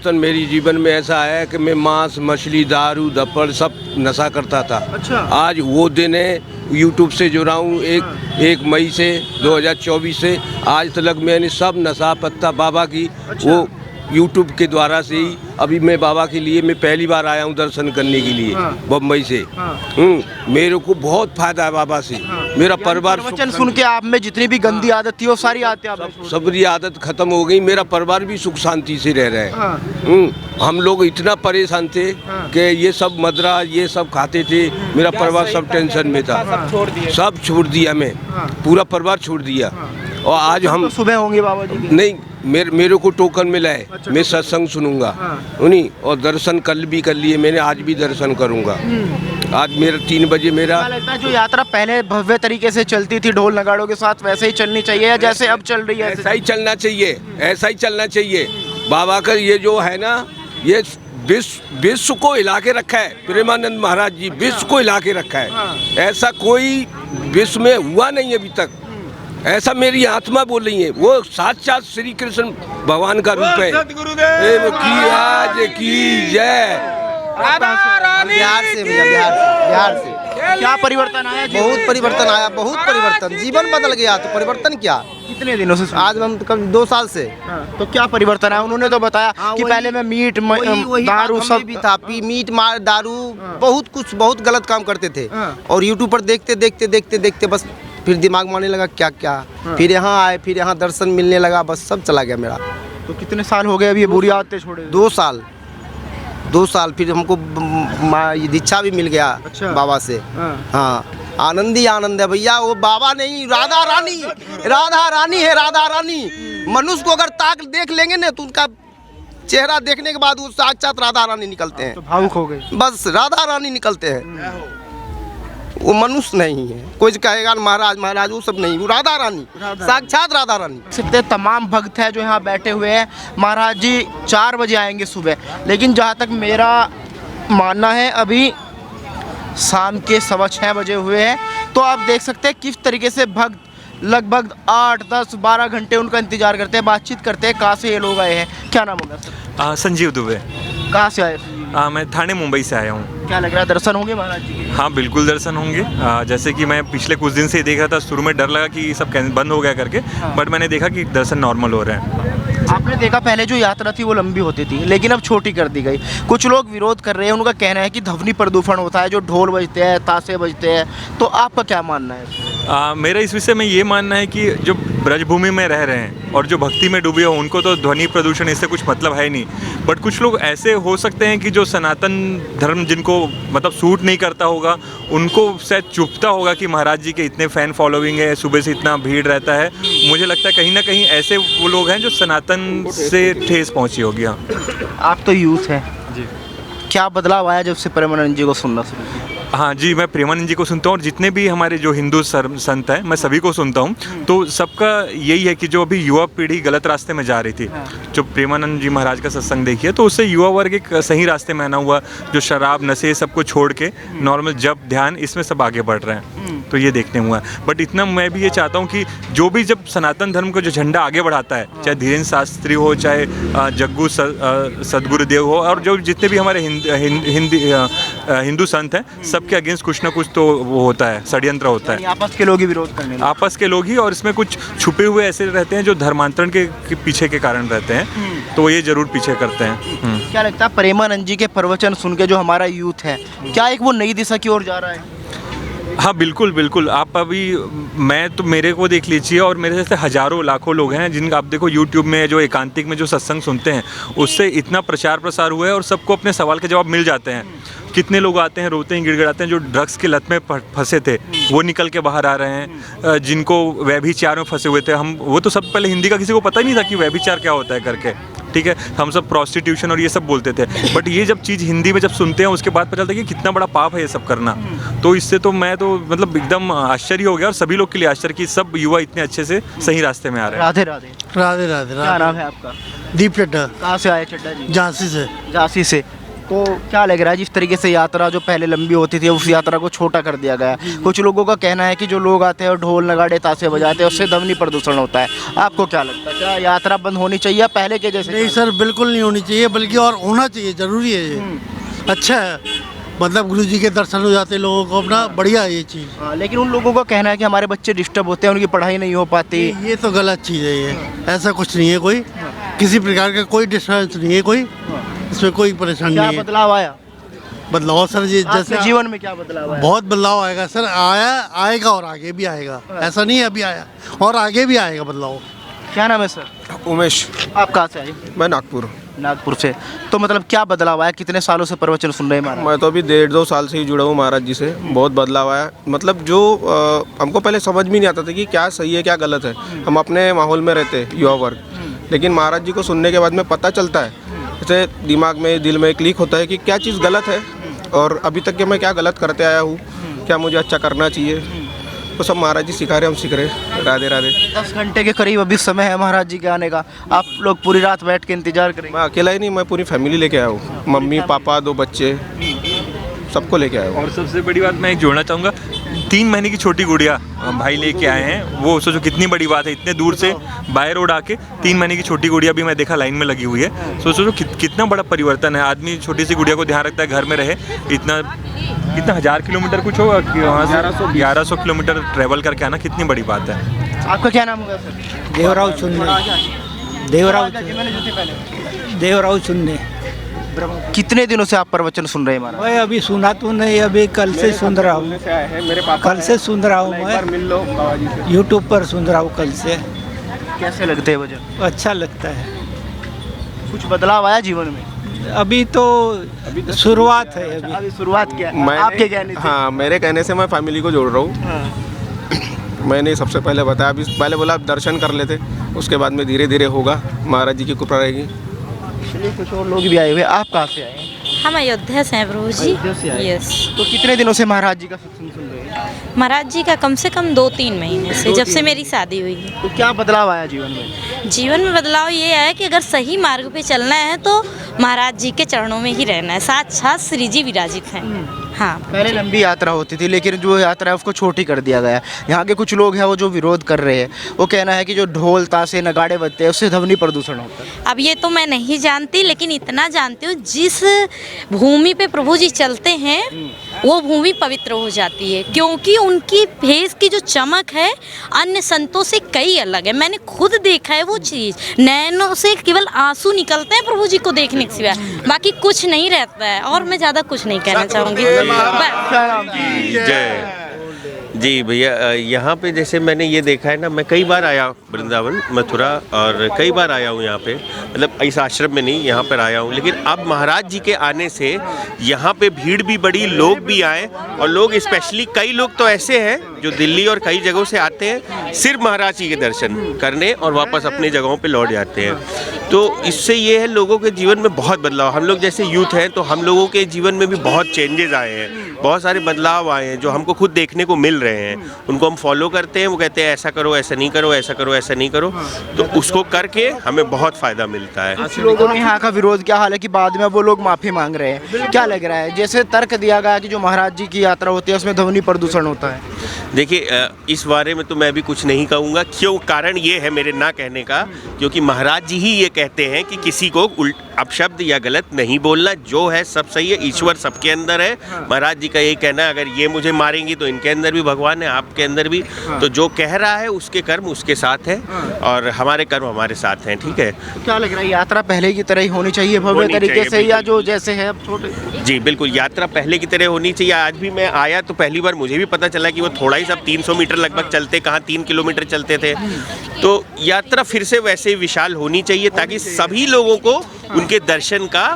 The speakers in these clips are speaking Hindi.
मेरी जीवन में ऐसा है कि मैं मांस मछली दारू धप्पड़ सब नशा करता था। अच्छा। आज वो दिन है। यूट्यूब से जुड़ा हूँ एक मई से 2024 से आज तक मैंने सब नशा पत्ता बाबा की वो यूट्यूब के द्वारा से ही अभी मैं बाबा के लिए मैं पहली बार आया हूँ दर्शन करने के लिए बम्बई से। मेरे को बहुत फायदा है बाबा से। मेरा परिवार वचन सुन के आप में जितनी भी गंदी आदत थी वो सारी आदतें आपने छोड़ दी। सबरी आदत खत्म हो गई। मेरा परिवार भी सुख शांति से रह रहा है। हम लोग इतना परेशान थे कि ये सब मदरा ये सब खाते थे। मेरा परिवार सब टेंशन में था। सब छोड़ दिया मैं। पूरा परिवार छोड़ दिया। और आज हम तो सुबह होंगे बाबा जी के? नहीं मेरे को टोकन मिला है। मैं सत्संग सुनूंगा उन्हीं और दर्शन कल भी कर लिए मैंने। आज भी दर्शन करूंगा। आज मेरा 3 बजे मेरा लगता है जो यात्रा पहले भव्य तरीके से चलती थी ढोल नगाड़ों के साथ वैसे ही चलनी चाहिए या जैसे अब चल रही है ऐसा ही चलना चाहिए। ऐसा ही चलना चाहिए। बाबा का ये जो है ना ये विश्व को हिला के रखा है। प्रेमानंद महाराज जी विश्व को हिला के रखा है। ऐसा कोई विश्व में हुआ नहीं अभी तक। ऐसा मेरी आत्मा बोल रही है। वो साक्षात श्री कृष्ण भगवान का रूप है। की जय। बिहार से बिहार से क्या परिवर्तन आया जी? बहुत परिवर्तन आया। बहुत परिवर्तन। जीवन बदल गया। तो परिवर्तन क्या? कितने दिनों से? आज हम कम 2 साल से। तो क्या परिवर्तन आया? उन्होंने तो बताया कि पहले में मीट दारू सब भी था। मीट मार दारू बहुत कुछ बहुत गलत काम करते थे। और यूट्यूब पर देखते बस फिर दिमाग मारने लगा क्या क्या। फिर यहाँ आए फिर यहाँ दर्शन मिलने लगा बस सब चला गया मेरा। तो कितने साल हो गए अभी ये बुरी आदतें छोड़े? 2 साल फिर हमको दीक्षा भी मिल गया। अच्छा। बाबा से। हाँ आनंद ही आनंद है भैया। वो बाबा नहीं राधा रानी है। राधा रानी मनुष्य को अगर ताक देख लेंगे ना तो उनका चेहरा देखने के बाद वो साक्षात राधा रानी निकलते हैं। तो भावुक हो गए। बस राधा रानी निकलते हैं। वो मनुष्य नहीं है। कोई कहेगा महाराज वो सब नहीं। वो राधा रानी साक्षात राधा रानी। सकते तमाम भक्त हैं जो यहाँ बैठे हुए हैं। महाराज जी 4 बजे आएंगे सुबह। लेकिन जहाँ तक मेरा मानना है अभी शाम के 6:15 बजे हुए हैं। तो आप देख सकते हैं किस तरीके से भक्त लगभग 8, 10, 12 घंटे उनका इंतजार करते हैं बातचीत करते हैं। कहाँ से ये लोग आए हैं? क्या नाम होगा सर? संजीव दुबे। कहाँ से आए? मैं थाने मुंबई से आया हूँ। क्या लग रहा है दर्शन होंगे महाराज जी के? हाँ बिल्कुल दर्शन होंगे। जैसे कि मैं पिछले कुछ दिन से देख रहा था। शुरू में डर लगा कि सब बंद हो गया करके। बट मैंने देखा कि दर्शन नॉर्मल हो रहे हैं। आपने देखा पहले जो यात्रा थी वो लंबी होती थी लेकिन अब छोटी कर दी गई। कुछ लोग विरोध कर रहे हैं। उनका कहना है कि ध्वनि प्रदूषण होता है जो ढोल बजते हैं ताशे बजते हैं। तो आपका क्या मानना है? मेरा इस विषय में ये मानना है कि जो ब्रजभूमि में रह रहे हैं और जो भक्ति में डूबे हो उनको तो ध्वनि प्रदूषण इससे कुछ मतलब है ही नहीं। बट कुछ लोग ऐसे हो सकते हैं कि जो सनातन धर्म जिनको मतलब सूट नहीं करता होगा उनको शायद चुभता होगा कि महाराज जी के इतने फ़ैन फॉलोइंग है सुबह से इतना भीड़ रहता है। मुझे लगता है कहीं ना कहीं ऐसे वो लोग हैं जो सनातन से ठेस पहुँची होगी। हाँ आप तो यूथ हैं जी। क्या बदलाव आया जब से प्रेमानंद जी को सुनना शुरू किया? हाँ जी मैं प्रेमानंद जी को सुनता हूँ और जितने भी हमारे जो हिंदू संत हैं मैं सभी को सुनता हूँ। तो सबका यही है कि जो अभी युवा पीढ़ी गलत रास्ते में जा रही थी जो प्रेमानंद जी महाराज का सत्संग देखिए तो उससे युवा वर्ग एक सही रास्ते में आना हुआ। जो शराब नशे सबको छोड़ के नॉर्मल जप ध्यान इसमें सब आगे बढ़ रहे हैं। तो ये देखने हुआ। बट इतना मैं भी ये चाहता हूँ कि जो भी जब सनातन धर्म का जो झंडा आगे बढ़ाता है चाहे धीरेन्द्र शास्त्री हो चाहे जग्गू सदगुरुदेव हो और जो जितने भी हमारे हिंदू संत हैं सबके अगेंस्ट कुछ ना कुछ तो वो होता है षड्यंत्र होता है। आपस के लोग ही विरोध करने लगे। आपस के लोग ही और इसमें कुछ छुपे हुए ऐसे रहते हैं जो धर्मांतरण के पीछे के कारण रहते हैं। तो ये जरूर पीछे करते हैं। क्या लगता है प्रेमानंद जी के प्रवचन सुन के जो हमारा यूथ है क्या एक वो नई दिशा की ओर जा रहा है? हाँ बिल्कुल बिल्कुल। आप अभी मैं तो मेरे को देख लीजिए और मेरे जैसे हज़ारों लाखों लोग हैं जिनका आप देखो यूट्यूब में जो एकांतिक में जो सत्संग सुनते हैं उससे इतना प्रचार प्रसार हुआ है और सबको अपने सवाल के जवाब मिल जाते हैं। कितने लोग आते हैं रोते हैं गिड़गिड़ाते हैं जो ड्रग्स की लत में फंसे थे वो निकल के बाहर आ रहे हैं। जिनको व्यभिचार में फंसे हुए थे वो तो सब पहले हिंदी का किसी को पता ही नहीं था कि व्यभिचार क्या होता है करके। ठीक है हम सब प्रोस्टिट्यूशन और ये सब बोलते थे। बट ये जब चीज़ हिंदी में जब सुनते हैं उसके बाद पता चलता है कि कितना बड़ा पाप है ये सब करना। तो इससे तो मैं तो मतलब एकदम आश्चर्य हो गया और सभी लोग के लिए आश्चर्य कि सब युवा इतने अच्छे से सही रास्ते में आ रहे हैं। राधे राधे। राधे राधे। क्या नाम है आपका? दीप चड्ढा। कहाँ से आए चड्ढा जी? झांसी से। झांसी से। तो क्या लग रहा है जिस तरीके से यात्रा जो पहले लंबी होती थी उस यात्रा को छोटा कर दिया गया है? कुछ लोगों का कहना है कि जो लोग आते हैं और ढोल नगाड़े ताशे बजाते हैं उससे ध्वनि प्रदूषण होता है। आपको क्या लगता है, क्या यात्रा बंद होनी चाहिए या पहले के जैसे? नहीं सर, बिल्कुल नहीं होनी चाहिए, बल्कि और होना चाहिए, ज़रूरी है ये। अच्छा है, मतलब गुरु जी के दर्शन हो जाते हैं लोगों को, अपना बढ़िया है ये चीज़। हाँ, लेकिन उन लोगों का कहना है कि हमारे बच्चे डिस्टर्ब होते हैं, उनकी पढ़ाई नहीं हो पाती। ये तो गलत चीज़ है, ये ऐसा कुछ नहीं है, कोई किसी प्रकार का कोई डिस्टर्बेंस नहीं है, कोई इसमें कोई परेशानी क्या नहीं है। बदलाव आया बदलाव सर जी, आपके जैसे जीवन में, क्या बदलाव आया? बहुत बदलाव आएगा सर, आएगा और आगे भी आएगा, ऐसा नहीं है अभी आया, और आगे भी आएगा बदलाव। क्या नाम है सर? उमेश, आप कहाँ से आए? मैं नागपुर। नागपुर से। तो मतलब क्या बदलाव आया, कितने सालों से प्रवचन सुन रहे हैं महाराज? मैं तो अभी 1.5-2 साल से ही जुड़ा हूँ महाराज जी से। बहुत बदलाव आया, मतलब जो हमको पहले समझ में नहीं आता था कि क्या सही है क्या गलत है। हम अपने माहौल में रहते युवा वर्ग, लेकिन महाराज जी को सुनने के बाद में पता चलता है, जैसे दिमाग में दिल में क्लिक होता है कि क्या चीज़ गलत है और अभी तक के मैं क्या गलत करते आया हूँ, क्या मुझे अच्छा करना चाहिए। तो सब महाराज जी सिखा रहे, हम सीख रहे। राधे राधे। 10 घंटे के करीब अभी समय है महाराज जी के आने का, आप लोग पूरी रात बैठ के इंतजार करेंगे? मैं अकेला ही नहीं, मैं पूरी फैमिली लेके आया हूँ, मम्मी पापा 2 बच्चे, सबको लेके आया हूँ। और सबसे बड़ी बात मैं एक जोड़ना चाहूँगा, 3 महीने की छोटी गुड़िया भाई लेके आए हैं। वो सोचो कितनी बड़ी बात है, इतने दूर से बाय रोड आके 3 महीने की छोटी गुड़िया भी मैं देखा लाइन में लगी हुई है। सोचो कितना बड़ा परिवर्तन है। आदमी छोटी सी गुड़िया को ध्यान रखता है, घर में रहे, इतना 1000 किलोमीटर कुछ होगा कि वहाँ से 1100 किलोमीटर ट्रैवल करके आना कितनी बड़ी बात है। आपका क्या नाम होगा सर? देवराव चुन्ने। देवराव चुन्ने। कितने दिनों से आप प्रवचन सुन रहे हैं महाराज? मैं अभी सुना तो नहीं, अभी कल से सुन रहा हूँ, कल से सुन रहा हूँ मैं, यूट्यूब पर सुन रहा हूँ कल से। कैसे लगते हैं वजन? अच्छा लगता है। कुछ बदलाव आया जीवन में? अभी तो शुरुआत है, अभी अभी शुरुआत किया है। आपके कहने से? हाँ, मेरे कहने से मैं फैमिली को जोड़ रहा हूँ। मैंने सबसे पहले बताया, अभी पहले बोला आप दर्शन कर लेते, उसके बाद में धीरे धीरे होगा, महाराज जी की कृपा रहेगी। चलिए, कुछ और लोग भी आए हुए। आप कहाँ से आए हैं? हम अयोध्या से हैं प्रभु जी। अयोध्या से आए। यस। तो कितने दिनों से महाराज जी का सत्संग सुन रहे हैं? महाराज जी का कम से कम 2-3 महीने से, जब से मेरी शादी हुई है। तो क्या बदलाव आया जीवन में? जीवन में बदलाव ये है कि अगर सही मार्ग पे चलना है तो महाराज जी के चरणों में ही रहना है। साक्षात श्री जी विराजित हैं। हाँ, पहले लंबी यात्रा होती थी, लेकिन जो यात्रा है उसको छोटी कर दिया गया है। यहाँ के कुछ लोग हैं वो जो विरोध कर रहे हैं, वो कहना है कि जो ढोल ताशे नगाड़े बजते हैं उससे ध्वनि प्रदूषण होता है। अब ये तो मैं नहीं जानती, लेकिन इतना जानती हूँ जिस भूमि पे प्रभु जी चलते हैं वो भूमि पवित्र हो जाती है, क्योंकि उनकी फेस की जो चमक है अन्य संतों से कई अलग है। मैंने खुद देखा है वो चीज़, नैनों से केवल आंसू निकलते हैं प्रभु जी को देखने के सिवा, बाकी कुछ नहीं रहता है। और मैं ज़्यादा कुछ नहीं कहना चाहूँगी। जय जी भैया, यहाँ पे जैसे मैंने ये देखा है ना, मैं कई बार आया वृंदावन मथुरा और कई बार आया हूँ यहाँ पे, मतलब इस आश्रम में नहीं, यहाँ पर आया हूँ। लेकिन अब महाराज जी के आने से यहाँ पे भीड़ भी बढ़ी, लोग भी आए, और लोग स्पेशली कई लोग तो ऐसे हैं जो दिल्ली और कई जगहों से आते हैं सिर्फ महाराज जी के दर्शन करने और वापस अपनी जगहों पे लौट जाते हैं। तो इससे ये है लोगों के जीवन में बहुत बदलाव। हम लोग जैसे यूथ हैं तो हम लोगों के जीवन में भी बहुत चेंजेस आए हैं, बहुत सारे बदलाव आए हैं जो हमको खुद देखने को मिल रहे हैं। उनको हम फॉलो करते हैं, वो कहते हैं ऐसा करो, ऐसा नहीं करो, ऐसा करो, ऐसा नहीं करो, तो उसको करके हमें बहुत फ़ायदा मिलता है। लोगों ने यहाँ का विरोध किया, हालांकि बाद में वो लोग माफ़ी मांग रहे हैं। क्या लग रहा है, जैसे तर्क दिया गया कि जो महाराज जी की यात्रा होती है उसमें ध्वनि प्रदूषण होता है? देखिए, इस बारे में तो मैं भी कुछ नहीं कहूँगा। क्यों? कारण ये है मेरे ना कहने का, क्योंकि महाराज जी ही ये कहते हैं कि किसी को अपशब्द या गलत नहीं बोलना, जो है सब सही है, ईश्वर सबके अंदर है। महाराज जी का यही कहना है, अगर ये मुझे मारेंगी तो इनके अंदर भी भगवान है, आपके अंदर भी। तो जो कह रहा है उसके कर्म उसके साथ है और हमारे कर्म हमारे साथ हैं। ठीक है, तो क्या लग रहा है, यात्रा पहले की तरह ही होनी चाहिए, भव्य होनी तरीके चाहिए, से, या जो जैसे है अब छोटे? जी बिल्कुल, यात्रा पहले की तरह होनी चाहिए। आज भी मैं आया तो पहली बार मुझे भी पता चला कि वो थोड़ा ही सब 300 मीटर लगभग चलते, कहाँ 3 किलोमीटर चलते थे। तो यात्रा फिर से वैसे ही विशाल होनी चाहिए ताकि सभी लोगों को उनके दर्शन का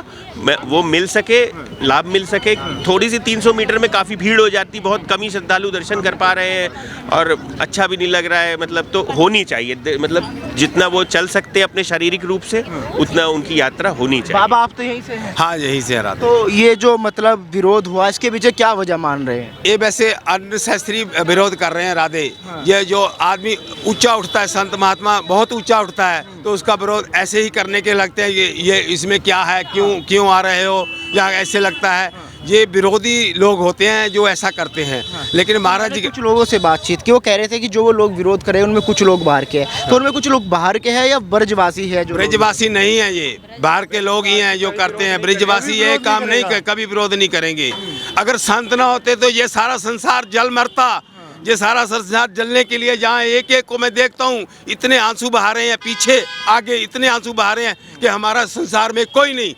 वो मिल सके, लाभ मिल सके। थोड़ी सी 300 मीटर में काफ़ी भीड़ हो जाती, बहुत कम ही श्रद्धालु दर्शन कर पा रहे हैं और अच्छा भी नहीं लग रहा है। मतलब तो होनी चाहिए, मतलब जितना वो चल सकते हैं अपने शारीरिक रूप से उतना उनकी यात्रा होनी चाहिए। बाबा आप तो यहीं से हैं? हाँ, यही से रहा। तो ये जो मतलब विरोध हुआ, इसके पीछे क्या वजह मान रहे हैं? ये वैसे अनशास्त्रीय विरोध कर रहे हैं राधे। ये जो आदमी ऊंचा उठता है, संत महात्मा बहुत ऊंचा उठता है, तो उसका विरोध ऐसे ही करने के लगते हैं। ये इसमें क्या है, क्यों आ रहे हो, या ऐसे लगता है ये विरोधी लोग होते हैं जो ऐसा करते हैं। लेकिन महाराज जी के कुछ लोगों से बातचीत की, वो कह रहे थे कि जो वो लोग विरोध कर रहे हैं उनमें कुछ लोग बाहर के हैं, तो उनमें कुछ लोग बाहर के हैं या ब्रजवासी है जो ब्रिजवासी नहीं है, ये बाहर के लोग ही हैं जो करते हैं। ब्रिजवासी ये काम नहीं कभी विरोध नहीं करेंगे। अगर संत ना होते तो ये सारा संसार जल मरता। ये सारा संसार जलने के लिए जहाँ एक एक को मैं देखता हूँ इतने आंसू बहा रहे हैं, पीछे आगे इतने आंसू बहा रहे हैं कि हमारा संसार में कोई नहीं,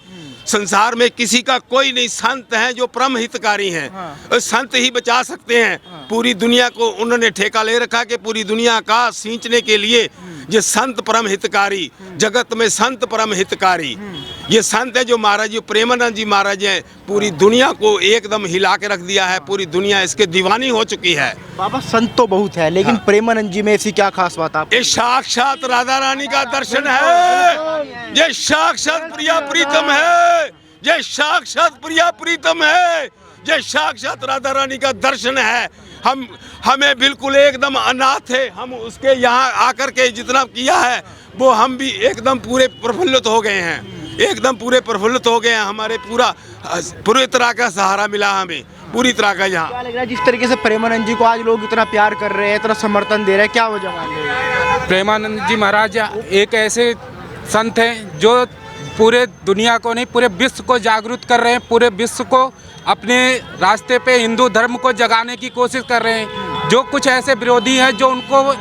संसार में किसी का कोई नहीं। संत हैं जो परम हितकारी हैं, और संत ही बचा सकते हैं। पूरी दुनिया को उन्होंने ठेका ले रखा कि पूरी दुनिया का सींचने के लिए ये संत परम हितकारी, जगत में संत परम हितकारी ये संत है जो महाराज जी प्रेमानंद जी महाराज हैं। पूरी दुनिया को एकदम हिला के रख दिया है, पूरी दुनिया इसके दीवानी हो चुकी है। बाबा संत तो बहुत है, लेकिन प्रेमानंद जी में ऐसी क्या खास बात आप? ये साक्षात राधा रानी का दर्शन है, ये साक्षात प्रिया प्रीतम है, ये साक्षात प्रिया प्रीतम है, ये साक्षात राधा रानी का दर्शन है। हमें बिल्कुल एकदम अनाथ है, हम उसके यहाँ आकर के जितना किया है वो हम भी एकदम पूरे प्रफुल्लित हो गए हैं, एकदम पूरे प्रफुल्लित हो गए हैं। हमारे पूरी तरह का सहारा मिला हमें, पूरी तरह का। यहाँ क्या लग रहा है जिस तरीके से प्रेमानंद जी को आज लोग इतना प्यार कर रहे हैं, इतना समर्थन दे रहे हैं, क्या वजह मान रहे हैं? प्रेमानंद जी महाराज एक ऐसे संत हैं जो पूरे दुनिया को नहीं पूरे विश्व को जागरूक कर रहे हैं, पूरे विश्व को अपने रास्ते पे हिंदू धर्म को जगाने की कोशिश कर रहे हैं। जो कुछ ऐसे विरोधी हैं जो उनको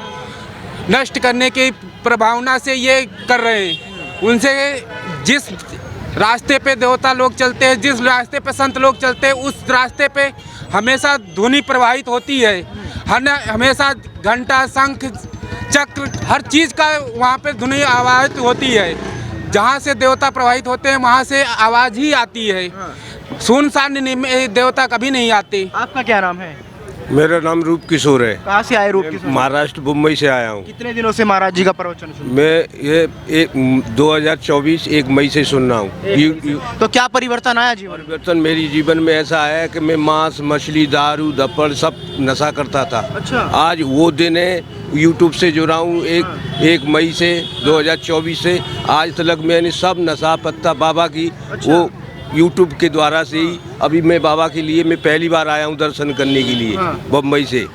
नष्ट करने की प्रभावना से ये कर रहे हैं, उनसे जिस रास्ते पे देवता लोग चलते हैं, जिस रास्ते पे संत लोग चलते हैं, उस रास्ते पे हमेशा ध्वनि प्रवाहित होती है। हमेशा घंटा शंख चक्र हर चीज़ का वहाँ पे ध्वनि आवाज़ होती है। जहाँ से देवता प्रवाहित होते हैं वहाँ से आवाज़ ही आती है। सुनसान में देवता कभी नहीं आते। आपका क्या नाम है? मेरा नाम रूप किशोर है। कहाँ से आए रूप किशोर? महाराष्ट्र मुंबई से आया हूँ। कितने दिनों से महाराज जी का प्रवचन सुन? मैं ये 2024 1 मई से सुन रहा हूँ। तो क्या परिवर्तन आया जीवन में? परिवर्तन मेरी जीवन में ऐसा आया कि मैं मांस मछली दारू धप्पड़ सब नशा करता था। अच्छा। आज वो दिन है, यूट्यूब से जुड़ा हूँ 1 मई से 2024 से आज तक मैंने सब नशा पत्ता बाबा की वो यूट्यूब के द्वारा से ही अभी मैं बाबा के लिए मैं पहली बार आया हूँ दर्शन करने के लिए बम्बई से।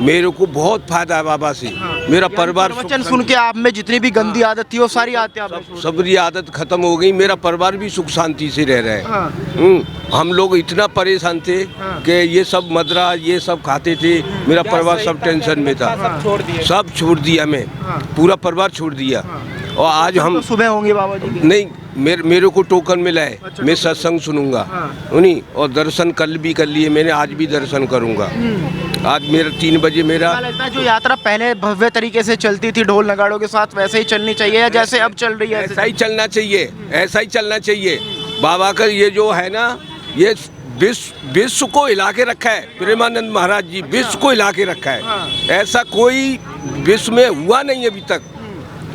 मेरे को बहुत फायदा है बाबा से। मेरा परिवार प्रवचन सुन के आप में जितनी भी गंदी आदत थी वो सारी आदतें सबरी आदत खत्म हो गई। मेरा परिवार भी सुख शांति से रह रहा है। हम लोग इतना परेशान थे कि ये सब मदरा ये सब खाते थे, मेरा परिवार सब टेंशन में था। सब छोड़ दिया, मैं पूरा परिवार छोड़ दिया। और आज हम सुबह होंगे बाबा जी के? नहीं, मेरे को टोकन मिला है। मैं सत्संग सुनूंगा उन्हीं और दर्शन कल भी कर लिए मैंने, आज भी दर्शन करूंगा। आज मेरा 3 बजे मेरा लगता है जो यात्रा पहले भव्य तरीके से चलती थी ढोल नगाड़ों के साथ वैसे ही चलनी चाहिए या जैसे अब चल रही है? ऐसा ही चलना चाहिए, ऐसा ही चलना चाहिए। बाबा का ये जो है ना, ये विश्व को हिला के रखा है। प्रेमानंद महाराज जी विश्व को हिला के रखा है। ऐसा कोई विश्व में हुआ नहीं अभी तक।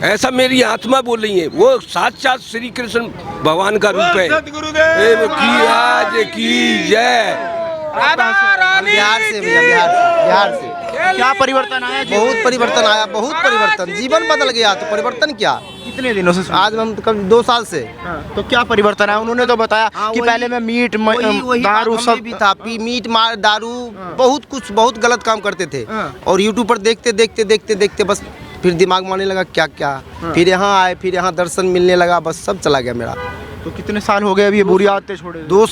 ऐसा मेरी आत्मा बोल रही है। वो साक्षात श्री कृष्ण भगवान का रूप है। की जय। बिहार से भैया, बिहार से। क्या परिवर्तन आया? बहुत परिवर्तन आया, बहुत परिवर्तन। जीवन बदल गया। तो परिवर्तन क्या? कितने दिनों से? आज हम तो कभी 2 साल से। तो क्या परिवर्तन आया? उन्होंने तो बताया कि पहले मैं मीट दारू सब भी था, मीट मार दारू बहुत कुछ बहुत गलत काम करते थे। और यूट्यूब पर देखते बस फिर दिमाग मारने लगा क्या क्या। फिर यहाँ आए, फिर यहाँ दर्शन मिलने लगा, बस सब चला गया मेरा। तो कितने साल हो गए अभी ये बुरी आदतें छोड़े? 2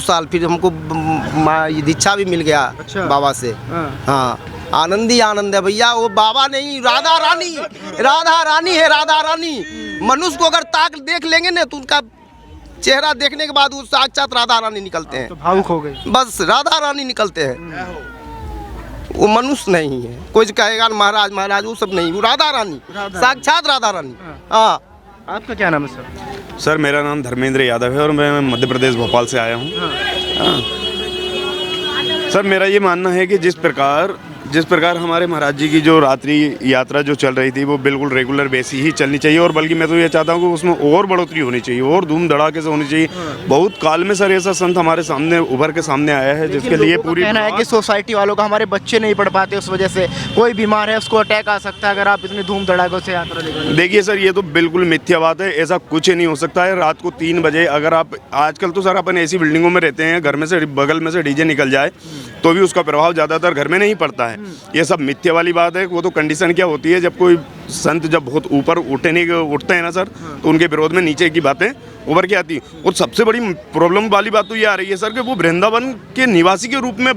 साल। फिर हमको दीक्षा भी मिल गया। अच्छा। बाबा से। हाँ, आनंद ही आनंद है भैया। वो बाबा नहीं, राधा रानी है। राधा रानी मनुष्य को अगर ताक देख लेंगे ना तो उनका चेहरा देखने के बाद वो साक्षात राधा रानी निकलते हैं। तो भावुक हो गए। बस राधा रानी निकलते हैं। वो मनुष्य नहीं है। कोई कहेगा महाराज वो सब नहीं, वो राधा रानी, साक्षात राधा रानी। हाँ। आपका क्या नाम है सर? सर मेरा नाम धर्मेंद्र यादव है और मैं मध्य प्रदेश भोपाल से आया हूँ। सर मेरा ये मानना है कि जिस प्रकार जिस प्रकार हमारे महाराज जी की जो रात्रि यात्रा जो चल रही थी वो बिल्कुल रेगुलर बेसिस ही चलनी चाहिए, और बल्कि मैं तो ये चाहता हूँ कि उसमें और बढ़ोतरी होनी चाहिए और धूम धड़ाके से होनी चाहिए। बहुत काल में सर ऐसा संत हमारे सामने उभर के सामने आया है जिसके लिए पूरी कहना है कि सोसाइटी वालों का हमारे बच्चे नहीं पढ़ पाते, उस वजह से कोई बीमार है उसको अटैक आ सकता है अगर आप इतनी धूम धड़ाकों से यात्रा निकालें। देखिए सर, ये तो बिल्कुल मिथ्या बात है, ऐसा कुछ नहीं हो सकता है। रात को 3 बजे अगर आप, आजकल तो सर अपन ऐसी बिल्डिंगों में रहते हैं, घर में से बगल में से डीजे निकल जाए तो भी उसका प्रभाव ज़्यादातर घर में नहीं पड़ता है। ये सब मिथ्या वाली बात है। वो तो कंडीशन क्या होती है, जब कोई संत जब बहुत ऊपर उठते हैं ना सर, तो उनके विरोध में नीचे की बातें उभर के आती। और सबसे बड़ी प्रॉब्लम वाली बात तो ये आ रही है सर कि वो वृंदावन के निवासी के रूप में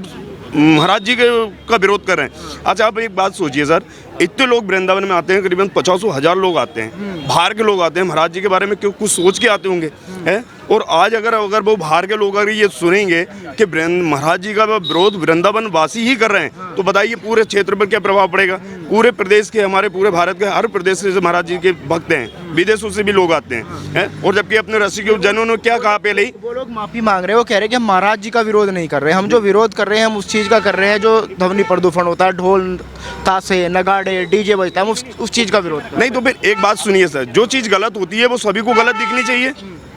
महाराज जी का विरोध कर रहे हैं। अच्छा, आप एक बात सोचिए सर, इतने लोग वृंदावन में आते हैं, करीबन 50,000 लोग आते हैं, बाहर के लोग आते हैं, महाराज जी के बारे में क्यों कुछ सोच के आते होंगे हैं। और आज अगर वो बाहर के लोग अगर ये सुनेंगे कि महाराज जी का विरोध वृंदावन वासी ही कर रहे हैं, तो बताइए पूरे क्षेत्र पर क्या प्रभाव पड़ेगा। पूरे प्रदेश के, हमारे पूरे भारत के हर प्रदेश से महाराज जी के भक्त हैं, विदेशों से भी लोग आते हैं। और जबकि अपने रसिक जनों ने क्या कहा पहले ही, वो लोग माफी मांग रहे हैं, वो कह रहे हैं कि हम महाराज जी का विरोध नहीं कर रहे हैं, हम जो विरोध कर रहे हैं हम उस चीज़ का कर रहे हैं जो ध्वनि प्रदूषण होता है, ढोल ताशे नगाड़े डीजे बजता है, हम उस चीज़ का विरोध कर रहे हैं। नहीं तो फिर एक बात सुनिए सर, जो चीज़ गलत होती है वो सभी को गलत दिखनी चाहिए।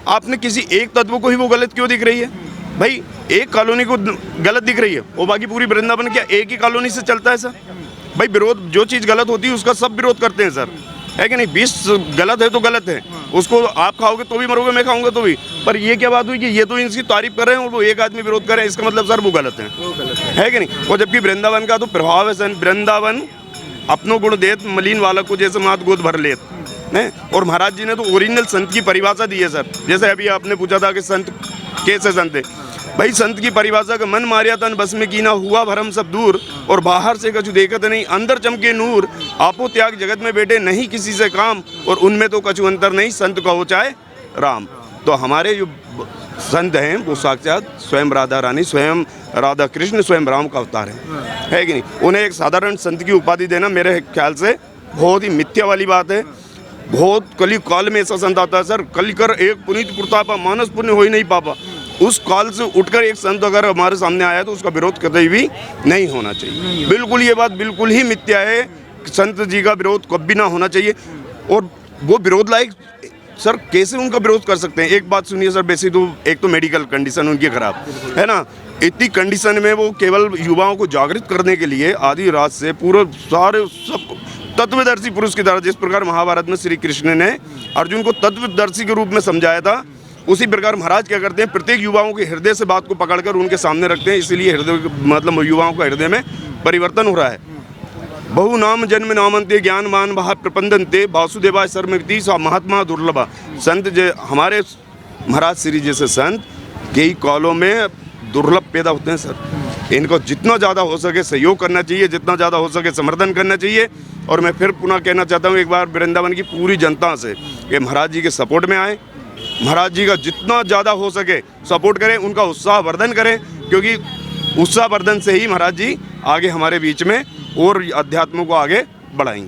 आपने किसी एक तत्व को ही वो गलत क्यों दिख रही है भाई? एक कॉलोनी को गलत दिख रही है और बाकी पूरी वृंदावन क्या एक ही कॉलोनी से चलता है सर? भाई विरोध, जो चीज़ गलत होती है उसका सब विरोध करते हैं सर, है कि नहीं? 20 गलत है तो गलत है, उसको आप खाओगे तो भी मरोगे, मैं खाऊंगा तो भी। पर ये क्या बात हुई कि ये तो इनकी तारीफ कर रहे हैं और वो एक आदमी विरोध कर रहे हैं, इसका मतलब सर वो गलत है कि नहीं? और जबकि वृंदावन का तो प्रभाव है सर, वृंदावन अपनों गुण देत मलिन वाला को जैसे मात गोद भर लेत है। और महाराज जी ने तो ओरिजिनल संत की परिभाषा दी है सर। जैसे अभी आपने पूछा था कि संत कैसे संत है, भाई संत की परिभाषा का मन मारिया तन बस में कीना, हुआ भरम सब दूर, और बाहर से कछु देखत नहीं, अंदर चमके नूर, आपो त्याग जगत में बैठे नहीं किसी से काम, और उनमें तो कछु अंतर नहीं, संत कहो चाहे राम। तो हमारे जो संत हैं वो साक्षात स्वयं राधा रानी, स्वयं राधा कृष्ण, स्वयं राम का अवतार है कि नहीं? उन्हें एक साधारण संत की उपाधि देना मेरे ख्याल से बहुत ही मिथ्या वाली बात है। बहुत कली काल में ऐसा संत आता है सर, कलिकर एक पुनीत प्रतापा, मानस पुण्य हो ही नहीं पापा। उस काल से उठकर एक संत अगर हमारे सामने आया तो उसका विरोध कभी भी नहीं होना चाहिए। बिल्कुल ये बात बिल्कुल ही मिथ्या है, संत जी का विरोध कभी ना होना चाहिए। और वो विरोध लायक सर कैसे उनका विरोध कर सकते हैं? एक बात सुनिए सर, वैसे तो एक तो मेडिकल कंडीशन उनकी खराब है ना, इतनी कंडीशन में वो केवल युवाओं को जागृत करने के लिए आधी रात से पूरे सारे सब तत्वदर्शी पुरुष की तरह, जिस प्रकार महाभारत में श्री कृष्ण ने अर्जुन को तत्वदर्शी के रूप में समझाया था, उसी प्रकार महाराज क्या करते हैं, प्रत्येक युवाओं के हृदय से बात को पकड़कर उनके सामने रखते हैं। इसीलिए हृदय मतलब युवाओं का हृदय में परिवर्तन हो रहा है। बहु नाम जन्म नामंते ज्ञान मान बहा प्रपंदनते वासुदेवाय सर्वमिति सा महात्मा दुर्लभा। संत हमारे महाराज श्री जैसे संत कई कॉलों में दुर्लभ पैदा होते हैं सर। इनको जितना ज़्यादा हो सके सहयोग करना चाहिए, जितना ज़्यादा हो सके समर्थन करना चाहिए। और मैं फिर पुनः कहना चाहता हूँ एक बार वृंदावन की पूरी जनता से कि महाराज जी के सपोर्ट में आए, महाराज जी का जितना ज़्यादा हो सके सपोर्ट करें, उनका उत्साह वर्धन करें, क्योंकि उत्साह वर्धन से ही महाराज जी आगे हमारे बीच में और अध्यात्म को आगे बढ़ाएंगे।